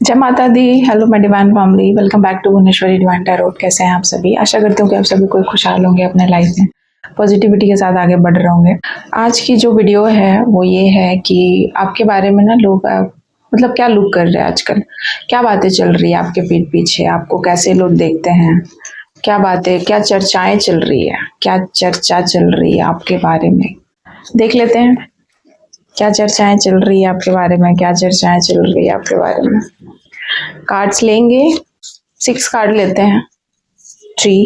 जय माता दी। Hello my divine family, welcome back to Bhuvaneshwari divine tarot. कैसे हैं आप सभी? आशा करती हूँ कि आप सभी कोई खुशहाल होंगे, अपने लाइफ में पॉजिटिविटी के साथ आगे बढ़ रहे होंगे। आज की जो वीडियो है वो ये है कि आपके बारे में ना लोग मतलब क्या लुक कर रहे हैं आजकल, क्या बातें चल रही है आपके पीठ पीछे, आपको कैसे लोग देखते हैं, क्या बातें, क्या चर्चाएं चल रही है, क्या चर्चा चल रही है आपके बारे में। देख लेते हैं क्या चर्चाएं चल रही है आपके बारे में, क्या चर्चाएं चल रही है आपके बारे में। कार्ड्स लेंगे, 6 कार्ड लेते हैं। 3,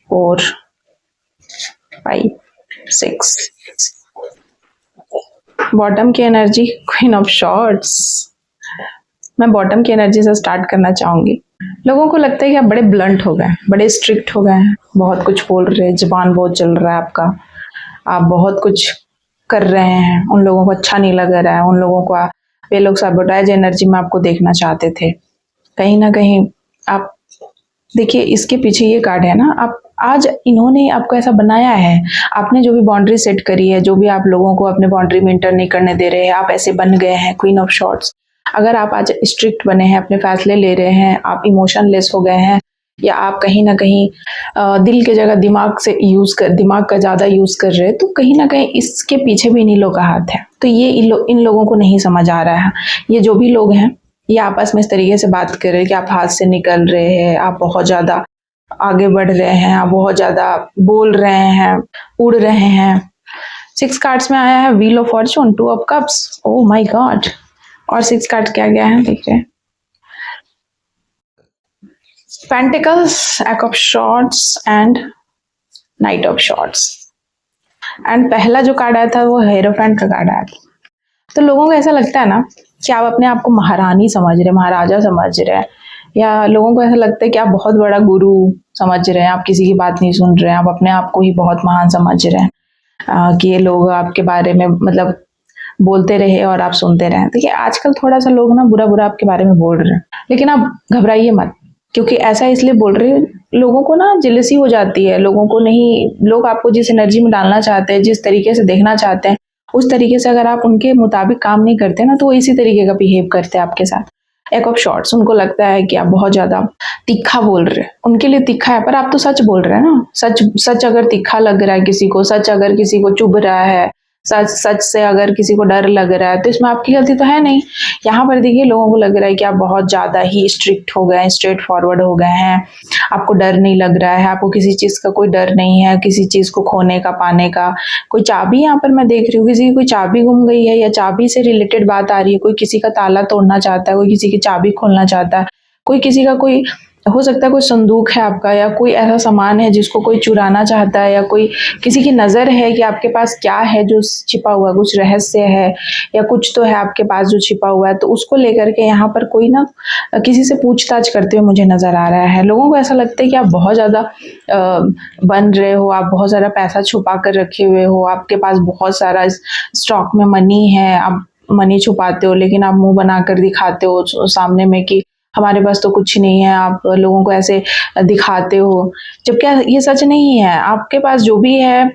4, 5, 6। बॉटम की एनर्जी, क्वीन ऑफ शॉर्ट्स। मैं बॉटम की एनर्जी से स्टार्ट करना चाहूंगी। लोगों को लगता है कि आप बड़े ब्लंट हो गए, बड़े स्ट्रिक्ट हो गए हैं, बहुत कुछ बोल रहे हैं, जुबान बहुत चल रहा है आपका, आप बहुत कुछ कर रहे हैं, उन लोगों को अच्छा नहीं लग रहा है, उन लोगों को वे लोग सैबोटाइज एनर्जी में आपको देखना चाहते थे। कहीं ना कहीं आप देखिए, इसके पीछे ये कार्ड है ना, आप आज इन्होंने आपको ऐसा बनाया है, आपने जो भी बाउंड्री सेट करी है, जो भी आप लोगों को अपने बाउंड्री में इंटर नहीं करने दे रहे हैं, आप ऐसे बन गए हैं क्वीन ऑफ शॉर्ट्स। अगर आप आज स्ट्रिक्ट बने हैं, अपने फैसले ले रहे हैं, आप इमोशनलेस हो गए हैं, या आप कहीं ना कहीं दिल के जगह दिमाग का ज़्यादा यूज़ कर रहे हैं, तो कहीं ना कहीं इसके पीछे भी इन्हीं लोगों का हाथ है। तो ये इन लोगों को नहीं समझ आ रहा है। ये जो भी लोग हैं, ये आपस में इस तरीके से बात कर रहे हैं कि आप हाथ से निकल रहे हैं, आप बहुत ज़्यादा आगे बढ़ रहे हैं, आप बहुत ज़्यादा बोल रहे हैं, उड़ रहे हैं। 6 कार्ड्स में आया है wheel of fortune, 2 of cups, oh my God. और 6 कार्ड क्या गया है देख रहे हैं, pentacles, eight of swords and knight of swords. And पहला जो कार्ड आया था वो हेरोफेंट का कार्ड आया था। तो लोगों को ऐसा लगता है ना कि आप अपने आप को महारानी समझ रहे, महाराजा समझ रहे हैं, या लोगों को ऐसा लगता है कि आप बहुत बड़ा गुरु समझ रहे हैं, आप किसी की बात नहीं सुन रहे हैं, आप अपने आप को ही बहुत महान समझ रहे हैं, कि ये लोग आपके बारे में मतलब बोलते रहे और आप सुनते रहे। देखिए, आजकल थोड़ा सा लोग ना बुरा बुरा आपके बारे में बोल रहे हैं, लेकिन आप घबराइए मत, क्योंकि ऐसा इसलिए बोल रहे हैं, लोगों को ना जेलसी हो जाती है, लोगों को नहीं, लोग आपको जिस एनर्जी में डालना चाहते हैं, जिस तरीके से देखना चाहते हैं, उस तरीके से अगर आप उनके मुताबिक काम नहीं करते ना, तो वो इसी तरीके का बिहेव करते हैं आपके साथ। एक ऑफ शॉर्ट्स, उनको लगता है कि आप बहुत ज्यादा तीखा बोल रहे हैं, उनके लिए तीखा है, पर आप तो सच बोल रहे हैं ना। सच सच अगर तीखा लग रहा है किसी को, सच अगर किसी को चुभ रहा है, सच सच से अगर किसी को डर लग रहा है, तो इसमें आपकी गलती तो है नहीं। यहाँ पर देखिए, लोगों को लग रहा है कि आप बहुत ज्यादा ही स्ट्रिक्ट हो गए हैं, स्ट्रेट फॉरवर्ड हो गए हैं, आपको डर नहीं लग रहा है, आपको किसी चीज का कोई डर नहीं है, किसी चीज को खोने का, पाने का। कोई चाबी यहाँ पर मैं देख रही हूँ, किसी की कोई चाबी गुम गई है, या चाबी से रिलेटेड बात आ रही है, कोई किसी का ताला तोड़ना चाहता है, कोई किसी की चाबी खोलना चाहता है, कोई किसी का कोई, हो सकता है कोई संदूक है आपका, या कोई ऐसा सामान है जिसको कोई चुराना चाहता है, या कोई किसी की नज़र है कि आपके पास क्या है जो छिपा हुआ, कुछ रहस्य है, या कुछ तो है आपके पास जो छिपा हुआ है, तो उसको लेकर के यहाँ पर कोई ना किसी से पूछताछ करते हुए मुझे नज़र आ रहा है। लोगों को ऐसा लगता है कि आप बहुत ज़्यादा बन रहे हो, आप बहुत सारा पैसा छुपा कर रखे हुए हो, आपके पास बहुत सारा स्टॉक में मनी है, आप मनी छुपाते हो, लेकिन आप मुंह बनाकर दिखाते हो सामने में कि हमारे पास तो कुछ नहीं है, आप लोगों को ऐसे दिखाते हो, जबकि ये सच नहीं है। आपके पास जो भी है,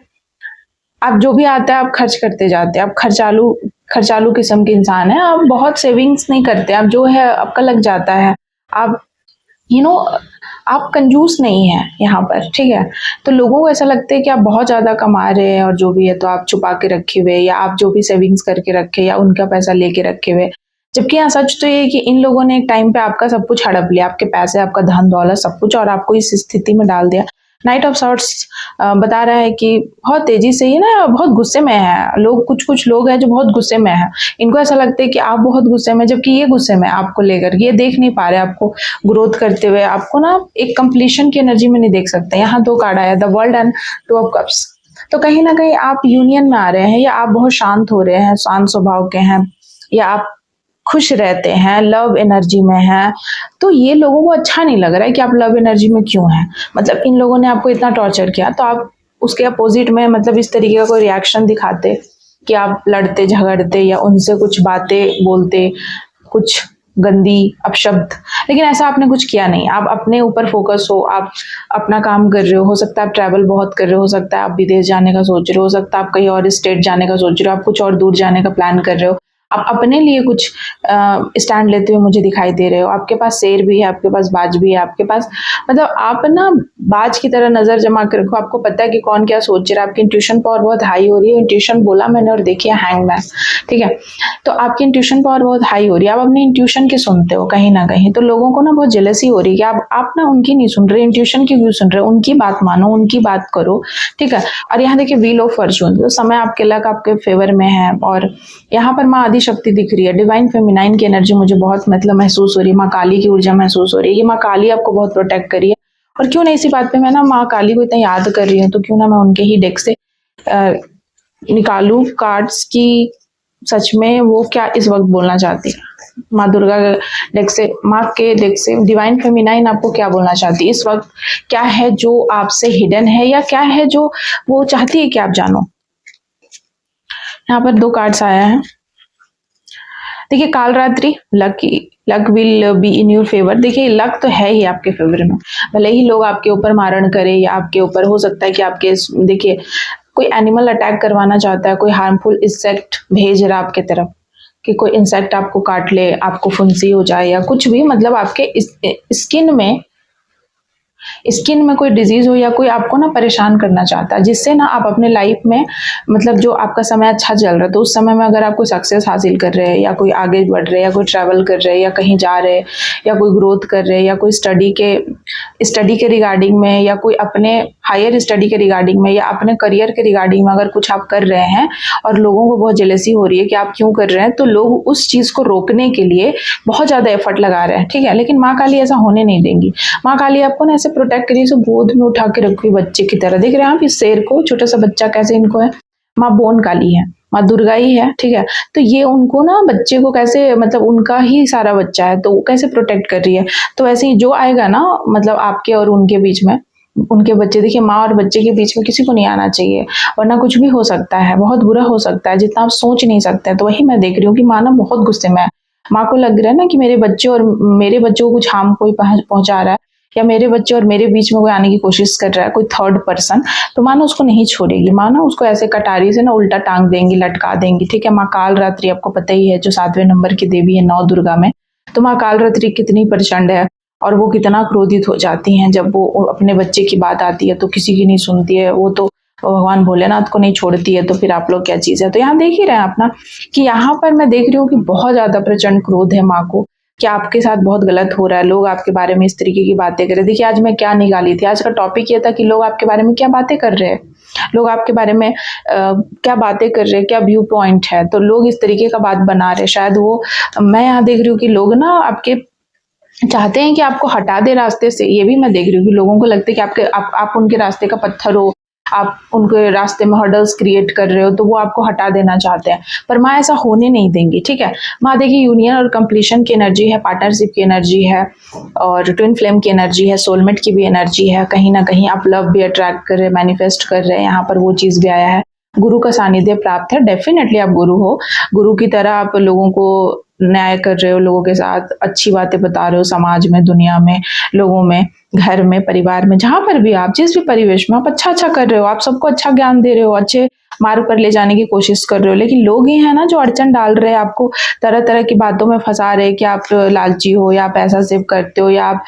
आप जो भी आता है आप खर्च करते जाते हैं, आप खर्चालू किस्म के इंसान है, आप बहुत सेविंग्स नहीं करते, आप जो है आपका लग जाता है, आप आप कंजूस नहीं है यहाँ पर, ठीक है। तो लोगों को ऐसा लगता है कि आप बहुत ज्यादा कमा रहे हैं और जो भी है तो आप छुपा के रखे हुए, या आप जो भी सेविंग्स करके रखे, या उनका पैसा लेके रखे हुए, जबकि यहाँ सच तो ये है कि इन लोगों ने एक टाइम पे आपका सब कुछ हड़प लिया, आपके पैसे, आपका धन दौलत सब कुछ, और आपको इस स्थिति में डाल दिया। नाइट ऑफ सॉर्ट्स बता रहा है कि बहुत तेजी से ही ना बहुत गुस्से में है लोग, कुछ लोग हैं जो बहुत गुस्से में है, इनको ऐसा लगता है कि आप बहुत गुस्से में, जबकि ये गुस्से में आपको लेकर, ये देख नहीं पा रहे आपको ग्रोथ करते हुए, आपको ना एक कंप्लीशन की एनर्जी में नहीं देख सकते। यहाँ 2 कार्ड आया, the world and 2 of cups. तो कहीं ना कहीं आप यूनियन में आ रहे हैं, या आप बहुत शांत हो रहे हैं, शांत स्वभाव के हैं, या आप खुश रहते हैं, लव एनर्जी में हैं। तो ये लोगों को अच्छा नहीं लग रहा है कि आप लव एनर्जी में क्यों हैं। मतलब इन लोगों ने आपको इतना टॉर्चर किया, तो आप उसके अपोजिट में मतलब इस तरीके का कोई रिएक्शन दिखाते कि आप लड़ते झगड़ते, या उनसे कुछ बातें बोलते, कुछ गंदी अपशब्द, लेकिन ऐसा आपने कुछ किया नहीं। आप अपने ऊपर फोकस हो, आप अपना काम कर रहे हो सकता है आप ट्रैवल बहुत कर रहे हो सकता है आप विदेश जाने का सोच रहे हो सकता है आप कहीं और स्टेट जाने का सोच रहे हो, आप कुछ और दूर जाने का प्लान कर रहे हो, आप अपने लिए कुछ स्टैंड लेते हुए मुझे दिखाई दे रहे हो। आपके पास शेर भी है, आपके पास बाज भी है, आपके पास मतलब आप ना बाज की तरह नजर जमा कर रखो। आपको पता है कि कौन क्या सोच रहा है। आपकी इंट्यूशन पावर बहुत हाई हो रही है। इंट्यूशन बोला मैंने और देखिए हैंगमैन, ठीक है। तो आपकी इंट्यूशन पावर बहुत हाई हो रही है। आप अपनी इंट्यूशन की सुनते हो कहीं ना कहीं। तो लोगों को ना बहुत जेलसी हो रही है कि आप ना उनकी नहीं सुन रहे, इंट्यूशन की क्यों सुन रहे हो। उनकी बात मानो, उनकी बात करो, ठीक है। और यहाँ देखिए व्हील ऑफ फॉर्चून, तो समय आपके लक आपके फेवर में है। और यहाँ पर माँ आदि शक्ति दिख रही है, डिवाइन फेमिनाइन की एनर्जी मुझे बहुत मतलब महसूस हो रही है। माँ काली की ऊर्जा महसूस हो रही है कि माँ काली आपको बहुत प्रोटेक्ट करी है। और क्यों नहीं इसी बात पे मैं ना माँ काली को इतना याद कर रही हूँ, तो क्यों ना मैं उनके ही डेक से निकालू कार्ड्स की सच में वो क्या इस वक्त बोलना चाहती है। माँ दुर्गा डेक से, माँ के डेक से डिवाइन फेमिनाइन आपको क्या बोलना चाहती है इस वक्त। क्या है जो आपसे हिडन है, या क्या है जो वो चाहती है कि आप जानो। यहाँ पर 2 कार्ड्स आया है। देखिए काल रात्रि, luck will be in your favour. देखिए लक तो है ही आपके फेवर में, भले ही लोग आपके ऊपर मारण करे या आपके ऊपर हो सकता है कि आपके देखिए कोई एनिमल अटैक करवाना चाहता है, कोई हार्मफुल इंसेक्ट भेज रहा है आपके तरफ कि कोई इंसेक्ट आपको काट ले, आपको फुंसी हो जाए या कुछ भी, मतलब आपके स्किन में कोई डिजीज हो या कोई आपको ना परेशान करना चाहता है, जिससे ना आप अपने लाइफ में मतलब जो आपका समय अच्छा चल रहा है तो उस समय में अगर आप कोई सक्सेस हासिल कर रहे हैं या कोई आगे बढ़ रहे हैं या कोई ट्रैवल कर रहे हैं या कहीं जा रहे हैं या कोई ग्रोथ कर रहे हैं या कोई स्टडी के रिगार्डिंग में या कोई अपने हायर स्टडी के रिगार्डिंग में या अपने करियर के रिगार्डिंग में अगर कुछ आप कर रहे हैं और लोगों को बहुत जेलसी हो रही है कि आप क्यों कर रहे हैं, तो लोग उस चीज को रोकने के लिए बहुत ज्यादा एफर्ट लगा रहे हैं, ठीक है। लेकिन माँ काली ऐसा होने नहीं देंगी। माँ काली आपको ना ऐसे प्रोटेक्ट करिए, सो गोद में उठा के रखी बच्चे की तरह। देख रहे हैं आप इस शेर को, छोटा सा बच्चा कैसे इनको है। माँ बोन काली है, माँ दुर्गा ही है, ठीक है। तो ये उनको ना बच्चे को कैसे मतलब उनका ही सारा बच्चा है तो वो कैसे प्रोटेक्ट कर रही है। तो ऐसे ही जो आएगा ना मतलब आपके और उनके बीच में, उनके बच्चे, देखिए माँ और बच्चे के बीच में किसी को नहीं आना चाहिए, वरना कुछ भी हो सकता है, बहुत बुरा हो सकता है जितना आप सोच नहीं सकते। तो वही मैं देख रही हूँ कि माँ ना बहुत गुस्से में है। माँ को लग रहा है ना कि मेरे बच्चे और मेरे बच्चों को कुछ हार्म कोई पहुंचा रहा है या मेरे बच्चे और मेरे बीच में कोई आने की कोशिश कर रहा है, कोई थर्ड पर्सन, तो माँ ना उसको नहीं छोड़ेगी। माँ ना उसको ऐसे कटारी से ना उल्टा टांग देंगी, लटका देंगी, ठीक है। माँ काल रात्रि आपको पता ही है जो 7वें नंबर की देवी है 9 दुर्गा में, तो माँ काल रात्रि कितनी प्रचंड है और वो कितना क्रोधित हो जाती हैं जब वो अपने बच्चे की बात आती है तो किसी की नहीं सुनती है। वो तो भगवान भोलेनाथ को नहीं छोड़ती है, तो फिर आप लोग क्या चीज है। तो यहाँ देख ही रहे हैं अपना कि यहाँ पर मैं देख रही हूँ कि बहुत ज्यादा प्रचंड क्रोध है माँ को, कि आपके साथ बहुत गलत हो रहा है, लोग आपके बारे में इस तरीके की बातें कर रहे हैं। देखिए आज मैं क्या निकाली थी, आज का टॉपिक ये था कि लोग आपके बारे में क्या बातें कर रहे हैं, लोग आपके बारे में क्या बातें कर रहे हैं, क्या व्यू पॉइंट है, तो लोग इस तरीके का बात बना रहे हैं। शायद वो मैं यहाँ देख रही हूँ कि लोग ना आपके चाहते हैं कि आपको हटा दे रास्ते से। ये भी मैं देख रही हूँ कि लोगों को लगता है कि आप उनके रास्ते का पत्थर हो, आप उनके रास्ते में हर्डल्स क्रिएट कर रहे हो, तो वो आपको हटा देना चाहते हैं। पर माँ ऐसा होने नहीं देंगी, ठीक है। माँ देखिए यूनियन और कंप्लीशन की एनर्जी है, पार्टनरशिप की एनर्जी है और ट्विन फ्लेम की एनर्जी है, सोलमेट की भी एनर्जी है। कहीं ना कहीं आप लव भी अट्रैक्ट कर रहे हैं, मैनिफेस्ट कर रहे हैं, यहाँ पर वो चीज भी आया है। गुरु का सानिध्य प्राप्त है, डेफिनेटली आप गुरु हो। गुरु की तरह आप लोगों को न्याय कर रहे हो, लोगों के साथ अच्छी बातें बता रहे हो, समाज में, दुनिया में, लोगों में, घर में, परिवार में, जहां पर भी आप जिस भी परिवेश में आप अच्छा कर रहे हो, आप सबको अच्छा ज्ञान दे रहे हो, अच्छे मार्ग पर ले जाने की कोशिश कर रहे हो। लेकिन लोग ही हैं ना जो अड़चन डाल रहे हैं, आपको तरह तरह की बातों में फंसा रहे हैं कि आप लालची हो या पैसा सेव करते हो या आप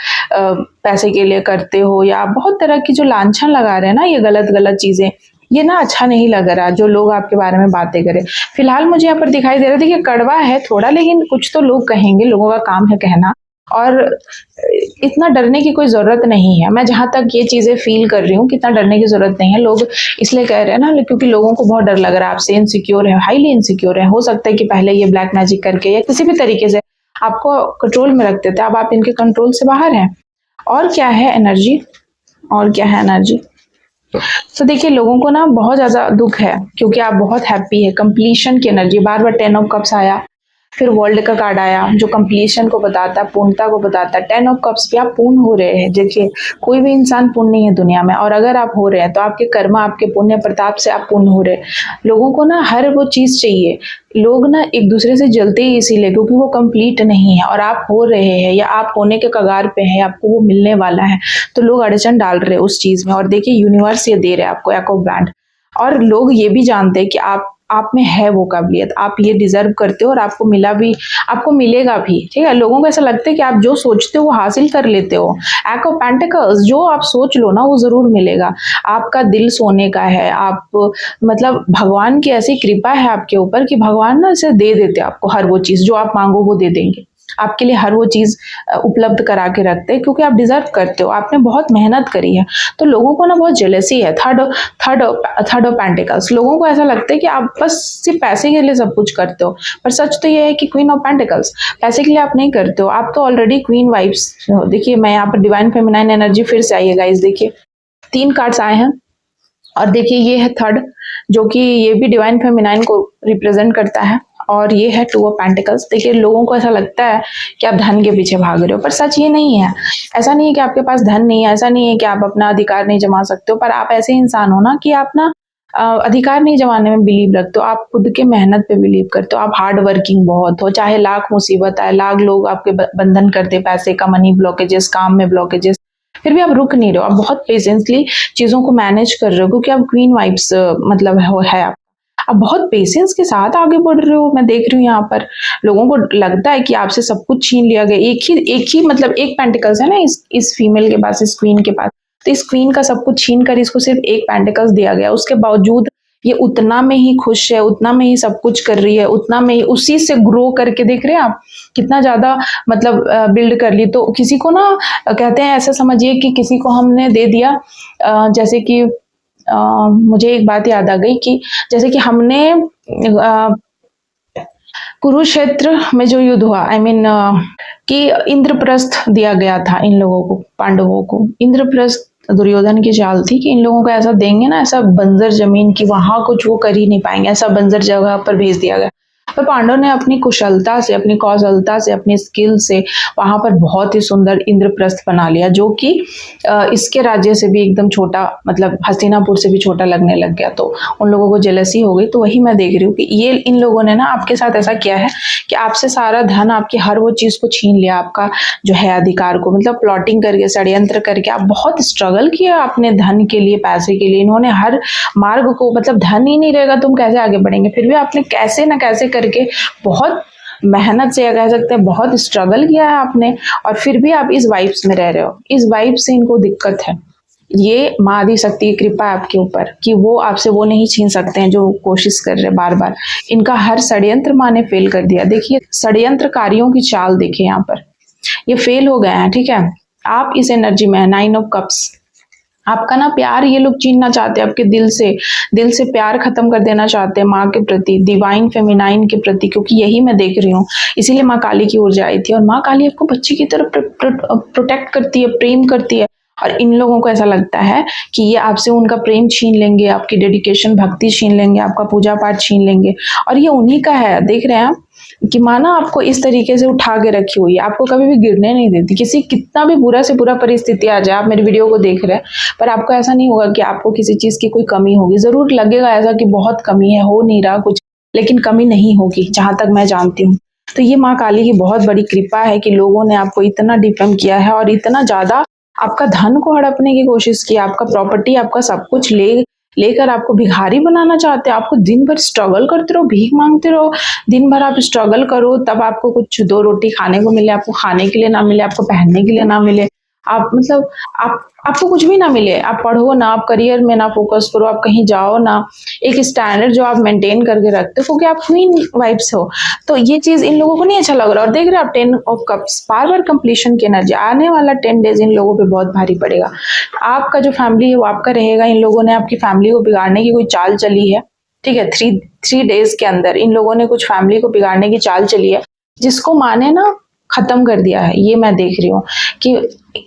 पैसे के लिए करते हो या बहुत तरह की जो लांछन लगा रहे हैं ना, ये गलत गलत चीजें, ये ना अच्छा नहीं लग रहा जो लोग आपके बारे में बातें करें। फिलहाल मुझे यहाँ पर दिखाई दे रहा है, देखिए कड़वा है थोड़ा, लेकिन कुछ तो लोग कहेंगे, लोगों का काम है कहना, और इतना डरने की कोई जरूरत नहीं है। मैं जहां तक ये चीजें फील कर रही हूँ कि इतना डरने की जरूरत नहीं है। लोग इसलिए कह रहे हैं ना क्योंकि लोगों को बहुत डर लग रहा है, आपसे इनसिक्योर है, हाईली इनसिक्योर है। हो सकता है कि पहले ये ब्लैक मैजिक करके या किसी भी तरीके से आपको कंट्रोल में रखते थे, अब आप इनके कंट्रोल से बाहर हैं। और क्या है एनर्जी, और क्या है एनर्जी, तो देखिए लोगों को ना बहुत ज्यादा दुख है क्योंकि आप बहुत हैप्पी है। कंप्लीशन की energy, bar bar 10 of cups आया, फिर वर्ल्ड का कार्ड आया जो कंप्लीशन को बताता है, पूर्णता को बताता है। 10 ऑफ कप्स भी आप पूर्ण हो रहे हैं। देखिए कोई भी इंसान पूर्ण नहीं है दुनिया में, और अगर आप हो रहे हैं तो आपके कर्म, आपके पुण्य प्रताप से आप पूर्ण हो रहे हैं। लोगों को ना हर वो चीज चाहिए, लोग ना एक दूसरे से जलते ही इसीलिए क्योंकि वो कंप्लीट नहीं है और आप हो रहे हैं या आप होने के कगार पे हैं, आपको वो मिलने वाला है, तो लोग अड़चन डाल रहे हैं उस चीज में। और देखिए यूनिवर्स ये दे रहे हैं आपको एक ऑफ बैंड, और लोग ये भी जानते हैं कि आप आप में है वो काबिलियत, आप ये डिजर्व करते हो और आपको मिला भी, आपको मिलेगा भी, ठीक है। लोगों को ऐसा लगता है कि आप जो सोचते हो वो हासिल कर लेते हो। एट ऑफ पेंटिकल्स, जो आप सोच लो ना वो जरूर मिलेगा। आपका दिल सोने का है, आप मतलब भगवान की ऐसी कृपा है आपके ऊपर कि भगवान ना इसे दे देते आपको, हर वो चीज जो आप मांगो वो दे देंगे आपके लिए, हर वो चीज उपलब्ध करा के रखते हैं क्योंकि आप डिजर्व करते हो, आपने बहुत मेहनत करी है। तो लोगों को ना बहुत जेलसी है। Third third third of pentacles, लोगों को ऐसा लगता है कि आप बस सिर्फ पैसे के लिए सब कुछ करते हो, पर सच तो ये है कि क्वीन ऑफ पेंटिकल्स पैसे के लिए आप नहीं करते हो, आप तो ऑलरेडी क्वीन वाइब्स हो। देखिए मैं यहाँ पर डिवाइन फेमिनाइन एनर्जी फिर से आई है गाइस, देखिए 3 कार्ड्स आए हैं और देखिए ये है थर्ड, जो कि ये भी डिवाइन फेमिनाइन को रिप्रेजेंट करता है, और ये है 2 ऑफ पेंटिकल्स। देखिए लोगों को ऐसा लगता है कि आप धन के पीछे भाग रहे हो, पर सच ये नहीं है। ऐसा नहीं है कि आपके पास धन नहीं है, ऐसा नहीं है कि आप अपना अधिकार नहीं जमा सकते हो, पर आप ऐसे इंसान हो ना कि आप ना अधिकार नहीं जमाने में बिलीव रखते हो, आप खुद के मेहनत पे बिलीव करते हो, आप हार्ड वर्किंग बहुत हो, चाहे लाख मुसीबत आए, लाख लोग आपके बंधन करते, पैसे का मनी ब्लॉकेजेस, काम में ब्लॉकेजेस, फिर भी आप रुक नहीं रहे हो, आप बहुत पेशेंसली चीजों को मैनेज कर रहे हो क्योंकि आप क्वीन वाइब्स मतलब है आप बहुत पेशेंस के साथ आगे बढ़ रहे हो। मैं देख रही हूँ यहाँ पर लोगों को लगता है कि आपसे सब कुछ छीन लिया गया, एक ही मतलब एक पेंटिकल्स है ना इस फीमेल के पास, इस क्वीन के पास, तो इस क्वीन का सब कुछ छीन कर इसको सिर्फ एक पेंटिकल्स दिया गया, उसके बावजूद ये उतना में ही खुश है, उतना में ही सब कुछ कर रही है, उतना में ही उसी से ग्रो करके, देख रहे हैं आप कितना ज्यादा मतलब बिल्ड कर ली। तो किसी को ना कहते हैं, ऐसा समझिए कि किसी को हमने दे दिया, जैसे कि मुझे एक बात याद आ गई कि जैसे कि हमने कुरुक्षेत्र में जो युद्ध हुआ, आई मीन कि इंद्रप्रस्थ दिया गया था इन लोगों को, पांडवों को इंद्रप्रस्थ दुर्योधन की चाल थी कि इन लोगों को ऐसा देंगे ना, ऐसा बंजर जमीन की वहां कुछ वो कर ही नहीं पाएंगे, ऐसा बंजर जगह पर भेज दिया गया। पर पांडव ने अपनी कुशलता से, अपनी कौशलता से, अपनी स्किल से वहां पर बहुत ही सुंदर इंद्रप्रस्थ बना लिया, जो कि इसके राज्य से भी एकदम छोटा, मतलब हस्तिनापुर से भी छोटा लगने लग गया। तो उन लोगों को जेलसी हो गई। तो वही मैं देख रही हूँ कि ये इन लोगों ने ना आपके साथ ऐसा किया है कि आपसे सारा धन, आपकी हर वो चीज को छीन लिया, आपका जो है अधिकार को, मतलब प्लॉटिंग करके, षड्यंत्र करके, आप बहुत स्ट्रगल किया अपने धन के लिए, पैसे के लिए। इन्होंने हर मार्ग को, मतलब धन ही नहीं रहेगा तुम कैसे आगे बढ़ेंगे, फिर भी आपने कैसे ना कैसे करके बहुत मेहनत से, या कह सकते हैं बहुत स्ट्रगल किया है आपने, और फिर भी आप इस वाइब्स में रह रहे हो। इस वाइब से इनको दिक्कत है। ये माँ आदि शक्ति की कृपा है आपके ऊपर कि वो आपसे वो नहीं छीन सकते हैं जो कोशिश कर रहे बार बार। इनका हर षड्यंत्र माँ ने फेल कर दिया। देखिए षड्यंत्रकारियों की चाल देखिए, यहाँ पर ये फेल हो गए हैं, ठीक है। आप इस एनर्जी में है, 9 ऑफ कप्स, आपका ना प्यार ये लोग छीनना चाहते हैं आपके दिल से प्यार खत्म कर देना चाहते हैं माँ के प्रति, डिवाइन फेमिनाइन के प्रति, क्योंकि यही मैं देख रही हूँ। इसीलिए माँ काली की ऊर्जा आई थी, और माँ काली आपको बच्चे की तरह प्रोटेक्ट करती है, प्रेम करती है। और इन लोगों को ऐसा लगता है कि ये आपसे उनका प्रेम छीन लेंगे, आपकी डेडिकेशन भक्ति छीन लेंगे, आपका पूजा पाठ छीन लेंगे, और ये उन्हीं का है। देख रहे हैं आप कि माँ ना आपको इस तरीके से उठा के रखी हुई है, आपको कभी भी गिरने नहीं देती। किसी कितना भी बुरा से बुरा परिस्थिति आ जाए, आप मेरे वीडियो को देख रहे हैं, पर आपको ऐसा नहीं होगा कि आपको किसी चीज की कोई कमी होगी। जरूर लगेगा ऐसा कि बहुत कमी है, हो नहीं रहा कुछ, लेकिन कमी नहीं होगी जहां तक मैं जानती हूँ। तो ये माँ काली की बहुत बड़ी कृपा है कि लोगों ने आपको इतना डिफेम किया है और इतना ज्यादा आपका धन को हड़पने की कोशिश की, आपका प्रॉपर्टी, आपका सब कुछ लेकर आपको भिखारी बनाना चाहते हैं। आपको दिन भर स्ट्रगल करते रहो, भीख मांगते रहो, दिन भर आप स्ट्रगल करो, तब आपको कुछ 2 रोटी खाने को मिले, आपको खाने के लिए ना मिले, आपको पहनने के लिए ना मिले, आप मतलब आपको कुछ भी ना मिले, आप पढ़ो ना, आप करियर में ना फोकस करो, आप कहीं जाओ ना, एक स्टैंडर्ड जो आप मेंटेन करके रखते हो क्योंकि आप क्वीन वाइब्स हो। तो ये चीज इन लोगों को नहीं अच्छा लग रहा। और देख रहे हो आप 10 of cups, bar bar completion की एनर्जी, आने वाला 10 डेज इन लोगों पे बहुत भारी पड़ेगा। आपका जो फैमिली है वो आपका रहेगा। इन लोगों ने आपकी फैमिली को बिगाड़ने की कोई चाल चली है, ठीक है। 3 डेज के अंदर इन लोगों ने कुछ फैमिली को बिगाड़ने की चाल चली है, जिसको माने ना खत्म कर दिया है। ये मैं देख रही हूँ कि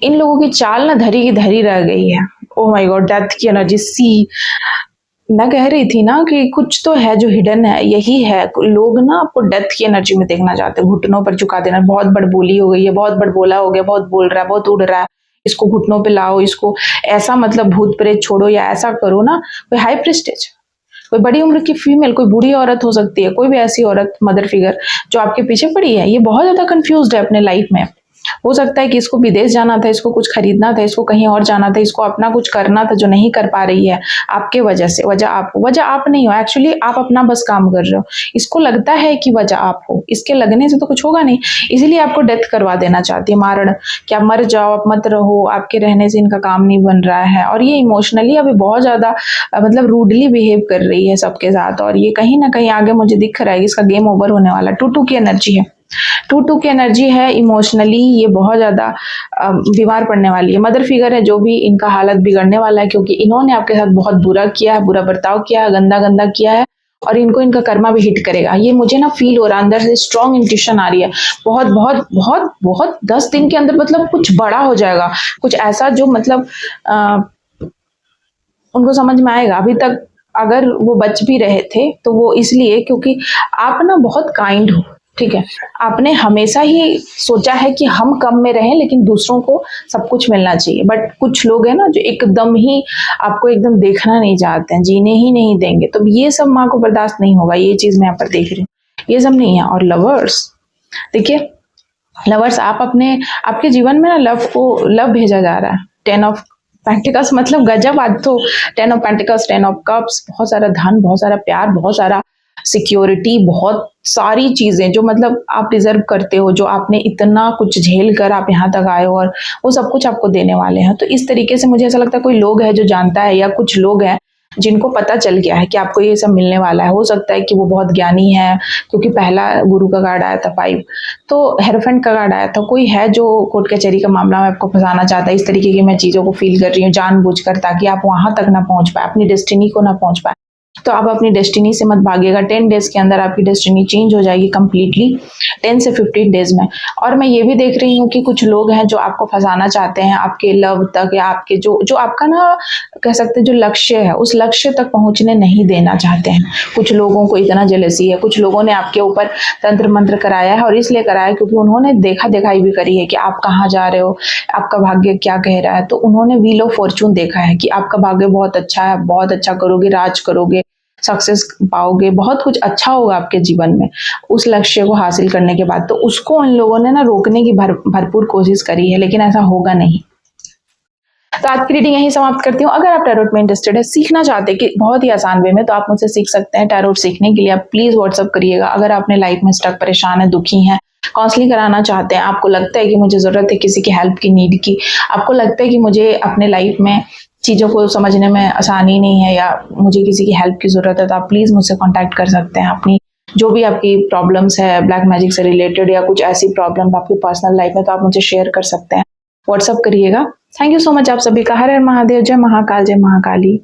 इन लोगों की चाल ना धरी की धरी रह गई है। ओह माय गॉड, डेथ की एनर्जी। सी, मैं कह रही थी ना कि कुछ तो है जो हिडन है, यही है। लोग ना आपको डेथ की एनर्जी में देखना चाहते हैं, घुटनों पर झुका देना। बहुत बड़बोली हो गई है, बहुत बड़बोला हो गया, बहुत बोल रहा है, बहुत उड़ रहा है, इसको घुटनों पे लाओ, इसको ऐसा मतलब भूत प्रेत छोड़ो या ऐसा करो ना। कोई हाई प्रेस्टेज, कोई बड़ी उम्र की फीमेल, कोई बुरी औरत हो सकती है, कोई भी ऐसी औरत, मदर फिगर जो आपके पीछे पड़ी है, ये बहुत ज्यादा कंफ्यूज्ड है अपने लाइफ में। हो सकता है कि इसको विदेश जाना था, इसको कुछ खरीदना था, इसको कहीं और जाना था, इसको अपना कुछ करना था जो नहीं कर पा रही है आपके वजह से। वजह आप नहीं हो, एक्चुअली आप अपना बस काम कर रहे हो। इसको लगता है कि वजह आप हो, इसके लगने से तो कुछ होगा नहीं, इसीलिए आपको डेथ करवा देना चाहती है, मारण, कि आप मर जाओ, आप मत रहो, आपके रहने से इनका काम नहीं बन रहा है। और ये इमोशनली अभी बहुत ज़्यादा मतलब रूडली बिहेव कर रही है सबके साथ, और ये कहीं ना कहीं आगे मुझे दिख रहा है इसका गेम ओवर होने वाला। 2-2 की एनर्जी है, 2-2 की एनर्जी है। इमोशनली ये बहुत ज़्यादा बीमार पड़ने वाली है। मदर फिगर है जो भी, इनका हालत बिगड़ने वाला है, क्योंकि इन्होंने आपके साथ बहुत बुरा किया है, बुरा बर्ताव किया है, गंदा गंदा किया है, और इनको इनका कर्मा भी हिट करेगा। ये मुझे ना फील हो रहा है, अंदर से स्ट्रॉन्ग इंट्यूशन आ रही है। बहुत बहुत बहुत बहुत 10 दिन के अंदर मतलब कुछ बड़ा हो जाएगा, कुछ ऐसा जो मतलब उनको समझ में आएगा। अभी तक अगर वो बच भी रहे थे तो वो इसलिए क्योंकि आप ना बहुत काइंड हो, ठीक है। आपने हमेशा ही सोचा है कि हम कम में रहें लेकिन दूसरों को सब कुछ मिलना चाहिए। बट कुछ लोग हैं ना जो एकदम ही आपको एकदम देखना नहीं चाहते हैं, जीने ही नहीं देंगे, तो ये सब माँ को बर्दाश्त नहीं होगा। ये चीज मैं यहाँ पर देख रही हूँ, ये सब नहीं है। और लवर्स, देखिए लवर्स, आपके जीवन में ना लव भेजा जा रहा है। 10 ऑफ पेंटिकल्स मतलब गजब। आज तो 10 ऑफ पेंटिकल्स, 10 ऑफ कप्स, बहुत सारा धन, बहुत सारा प्यार, बहुत सारा सिक्योरिटी, बहुत सारी चीजें जो मतलब आप डिजर्व करते हो, जो आपने इतना कुछ झेल कर आप यहाँ तक आए हो, और वो सब कुछ आपको देने वाले हैं। तो इस तरीके से मुझे ऐसा लगता है कोई लोग है जो जानता है, या कुछ लोग हैं जिनको पता चल गया है कि आपको ये सब मिलने वाला है। हो सकता है कि वो बहुत ज्ञानी है, क्योंकि पहला गुरु का कार्ड आया था 5, तो हेरोफेंट का कार्ड आया था। कोई है जो कोर्ट कचहरी का मामला में आपको फंसाना चाहता है। इस तरीके की मैं चीज़ों को फील कर रही हूँ जानबूझकर, ताकि आप वहां तक ना पहुंच पाए, अपनी डेस्टिनी को ना पहुंच पाए। तो आप अपनी डेस्टिनी से मत भागिएगा। 10 डेज के अंदर आपकी डेस्टिनी चेंज हो जाएगी कंप्लीटली, 10 से 15 डेज में। और मैं ये भी देख रही हूँ कि कुछ लोग हैं जो आपको फंसाना चाहते हैं आपके लव तक, या आपके जो आपका ना कह सकते हैं जो लक्ष्य है, उस लक्ष्य तक पहुंचने नहीं देना चाहते हैं। कुछ लोगों को इतना जेलसी है, कुछ लोगों ने आपके ऊपर तंत्र मंत्र कराया है, और इसलिए कराया है क्योंकि उन्होंने देखा दिखाई भी करी है कि आप कहाँ जा रहे हो, आपका भाग्य क्या कह रहा है। तो उन्होंने व्हील ऑफ फॉर्चून देखा है कि आपका भाग्य बहुत अच्छा है, बहुत अच्छा करोगे, राज करोगे, सक्सेस पाओगे, बहुत कुछ अच्छा होगा आपके जीवन में उस लक्ष्य को हासिल करने के बाद। तो उसको उन लोगों ने ना रोकने की भरपूर कोशिश करी है, लेकिन ऐसा होगा नहीं। तो आज की रीडिंग यहीं समाप्त करती हूँ। अगर आप टैरोट में इंटरेस्टेड है, सीखना चाहते हैं कि बहुत ही आसान वे में, तो आप मुझसे सीख सकते हैं। टैरोट सीखने के लिए आप प्लीज व्हाट्सअप करिएगा। अगर आपने लाइफ में स्टक, परेशान है, दुखी हैं, काउंसलिंग कराना चाहते हैं, आपको लगता है कि मुझे जरूरत है किसी की हेल्प की, नीड की, आपको लगता है कि मुझे अपने लाइफ में चीज़ों को समझने में आसानी नहीं है, या मुझे किसी की हेल्प की ज़रूरत है, तो आप प्लीज़ मुझसे कांटेक्ट कर सकते हैं। अपनी जो भी आपकी प्रॉब्लम्स है ब्लैक मैजिक से रिलेटेड, या कुछ ऐसी प्रॉब्लम आपकी पर्सनल लाइफ में, तो आप मुझे शेयर कर सकते हैं। व्हाट्सअप करिएगा। थैंक यू सो मच आप सभी का। हर हर महादेव, जय महाकाल, जय महाकाली।